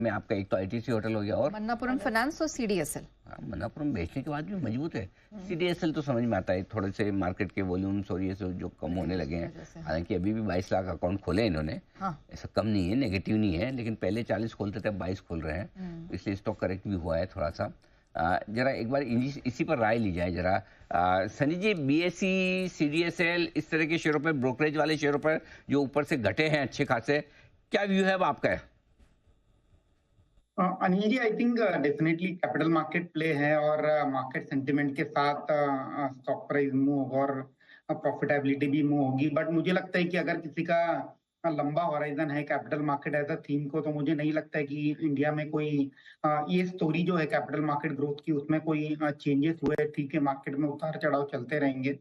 में आपका एक तो आईटीसी होटल हो गया और मन्नापुरम फाइनेंस और सीडीएसएल। हाँ, मन्नापुरम बेचने के बाद भी मजबूत है। सीडीएसएल तो समझ में आता है, थोड़े से मार्केट के वॉल्यूम्स और ये सब जो कम होने लगे हैं। हालांकि अभी भी 22 लाख अकाउंट खोले इन्होंने। हाँ। ऐसा कम नहीं है, नेगेटिव नहीं है, लेकिन पहले 40 खोलते थे, अब 22 खोल रहे हैं, इसलिए स्टॉक करेक्ट भी हुआ है थोड़ा सा। जरा एक बार इसी पर राय ली जाए जरा। सनी जी, बीएसई, सीडीएसएल, इस तरह के शेयरों पर, ब्रोकरेज वाले शेयरों पर जो ऊपर से घटे हैं अच्छे खासे, क्या व्यू है अब आपका? Anil ji, I think definitely capital market play है और मार्केट सेंटिमेंट के साथ स्टॉक प्राइस मूव और प्रॉफिटेबिलिटी भी मूव होगी। बट मुझे लगता है कि अगर किसी का लंबा होराइजन है capital market as a theme को, तो मुझे नहीं लगता है कि इंडिया में कोई ये स्टोरी जो है कैपिटल मार्केट ग्रोथ की, उसमें कोई चेंजेस हुए। ठीक है, मार्केट में उतार चढ़ाव चलते रहेंगे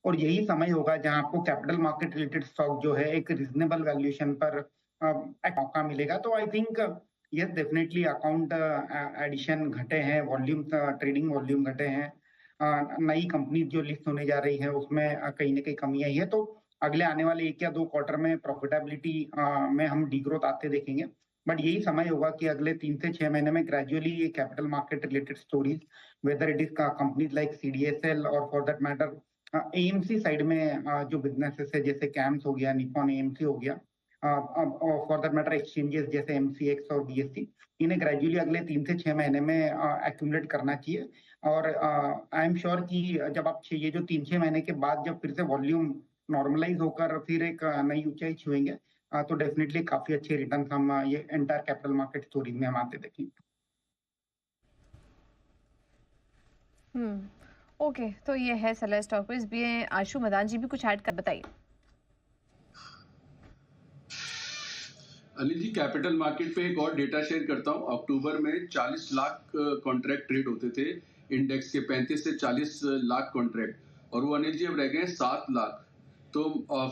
और यही समय होगा जहां आपको कैपिटल मार्केट रिलेटेड स्टॉक जो है एक रीजनेबल वैल्यूएशन पर मौका मिलेगा। तो I think yes, definitely account addition घटे हैं, वॉल्यूम, ट्रेडिंग वॉल्यूम घटे हैं, नई कंपनी जो लिस्ट होने जा रही है उसमें कहीं ना कहीं कमी आई है। तो अगले आने वाले 1 या 2 क्वार्टर में प्रॉफिटेबिलिटी में हम डीग्रोथ आते देखेंगे। बट यही समय होगा कि अगले 3 से 6 महीने में ग्रेजुअली ये capital market related stories, whether it is companies like CDSL और for that matter AMC side में जो बिजनेसेस है, जैसे कैम्स हो गया, निप्पॉन एएमसी हो गया, फॉर दैट मैटर एक्सचेंजेस जैसे एमसीएक्स और बीएससी, इन्हें ग्रेजुअली अगले 3 से 6 महीने में एक्यूमुलेट करना चाहिए। और आई एम श्योर कि जब आप ये जो 3-6 महीने के बाद जब फिर से वॉल्यूम नॉर्मलाइज होकर फिर एक नई ऊंचाई छुएंगे, तो डेफिनेटली काफी अच्छे रिटर्न हम ये एंटायर कैपिटल मार्केट स्टोरी में हम आते देखेंगे। ओके, तो ये है सलाह स्टॉक प्राइस भी। आशु मदान जी भी कुछ ऐड कर बताइए। अनिल जी, कैपिटल मार्केट पे एक और डेटा शेयर करता हूं। अक्टूबर में 40 लाख कॉन्ट्रैक्ट ट्रेड होते थे इंडेक्स के, 35 से 40 लाख कॉन्ट्रैक्ट, और वो अनिल जी अब रह गए 7 लाख। तो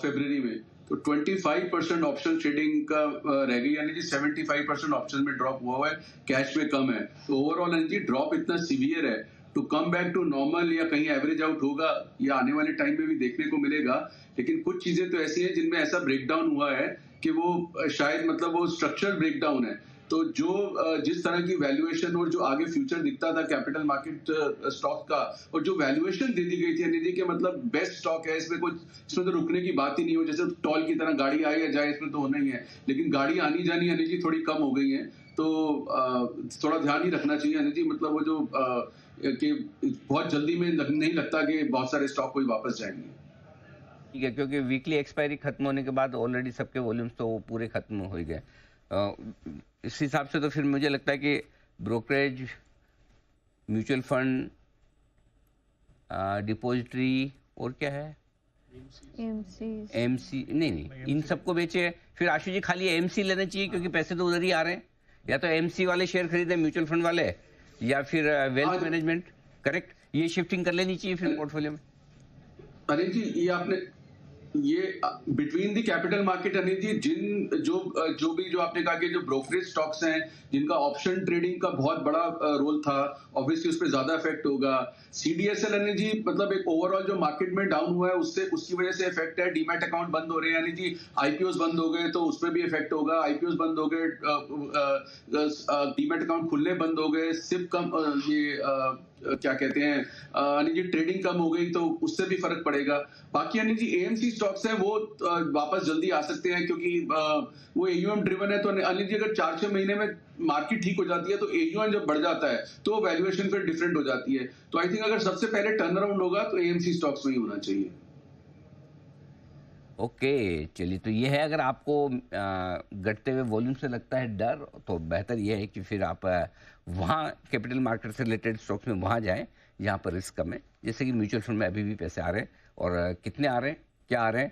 फरवरी में तो 25% ऑप्शन ट्रेडिंग का रह गई, यानी कि 75% ऑप्शन में ड्रॉप हुआ है, कैश में कम है। तो ओवरऑल अनिल जी ड्रॉप इतना सीवियर है, to come back to normal या कहीं एवरेज आउट होगा या आने वाले टाइम में भी देखने को मिलेगा। लेकिन कुछ चीजें तो ऐसी हैं जिनमें ऐसा ब्रेकडाउन हुआ है कि वो शायद मतलब वो स्ट्रक्चरल ब्रेकडाउन है। तो जो जिस तरह की वैल्यूएशन और जो आगे फ्यूचर दिखता था कैपिटल मार्केट स्टॉक का, और जो वैल्यूएशन दे दी गई थी अनिल जी के मतलब बेस्ट स्टॉक है, इसमें कुछ, इसमें तो रुकने की बात ही नहीं हो, जैसे टॉल की तरह गाड़ी आए या जाए, इसमें तो होना ही है। लेकिन गाड़ी आनी जानी अनिल जी थोड़ी कम हो गई है, तो थोड़ा ध्यान ही रखना चाहिए अनिल जी। मतलब वो जो कि बहुत जल्दी में नहीं लगता कि बहुत सारे स्टॉक कोई वापस जाएंगे। ठीक है, क्योंकि वीकली एक्सपायरी खत्म होने के बाद ऑलरेडी सबके वॉल्यूम्स तो वो पूरे खत्म हो ही गए। इस हिसाब से तो फिर मुझे लगता है कि ब्रोकरेज, म्यूचुअल फंड, डिपॉजिटरी और क्या है, एमसी, नहीं, इन सबको बेचे। फिर आशु जी खाली एमसी लेना चाहिए क्योंकि पैसे तो उधर ही आ रहे हैं। या तो एमसी वाले शेयर खरीदे म्यूचुअल फंड वाले, या फिर वेल्थ मैनेजमेंट, करेक्ट, ये शिफ्टिंग कर लेनी चाहिए फिर पोर्टफोलियो में। अनिल जी, ये आपने ये between the capital market Anil ji, जिन जो भी जो आपने कहा कि जो ब्रोकरेज स्टॉक्स हैं जिनका ऑप्शन ट्रेडिंग का बहुत बड़ा रोल था, ऑब्वियसली उस पर ज्यादा इफेक्ट होगा। सीडीएसएल अनिल जी मतलब एक ओवरऑल जो मार्केट में डाउन हुआ है उससे, उसकी वजह से इफेक्ट है। डीमैट अकाउंट बंद हो रहे हैं अनिल जी, आईपीओस बंद हो गए तो उसमें भी इफेक्ट होगा। आईपीओस बंद हो गए, डीमैट अकाउंट खुलने बंद हो गए, सिप कम, ये क्या कहते हैं अनिल जी, ट्रेडिंग कम हो गई तो उससे भी फर्क पड़ेगा। बाकी अनिल जी एएमसी स्टॉक्स हैं वो वापस जल्दी आ सकते हैं क्योंकि वो एयूएम ड्रिवन है। तो अनिल जी अगर 4-6 महीने में मार्केट ठीक हो जाती है तो एयूएम जब बढ़ जाता है तो वैल्यूएशन फिर डिफरेंट हो जाती है। तो आई थिंक अगर सबसे पहले टर्न अराउंड होगा तो एएमसी स्टॉक्स में ही होना चाहिए। ओके, चलिए, तो ये है, अगर आपको घटते हुए वॉल्यूम से लगता है डर, तो बेहतर ये है कि फिर आप वहाँ कैपिटल मार्केट से रिलेटेड स्टॉक्स में वहाँ जाएं जहाँ पर रिस्क कम है। जैसे कि म्यूचुअल फंड में अभी भी पैसे आ रहे हैं, और कितने आ रहे हैं, क्या आ रहे हैं,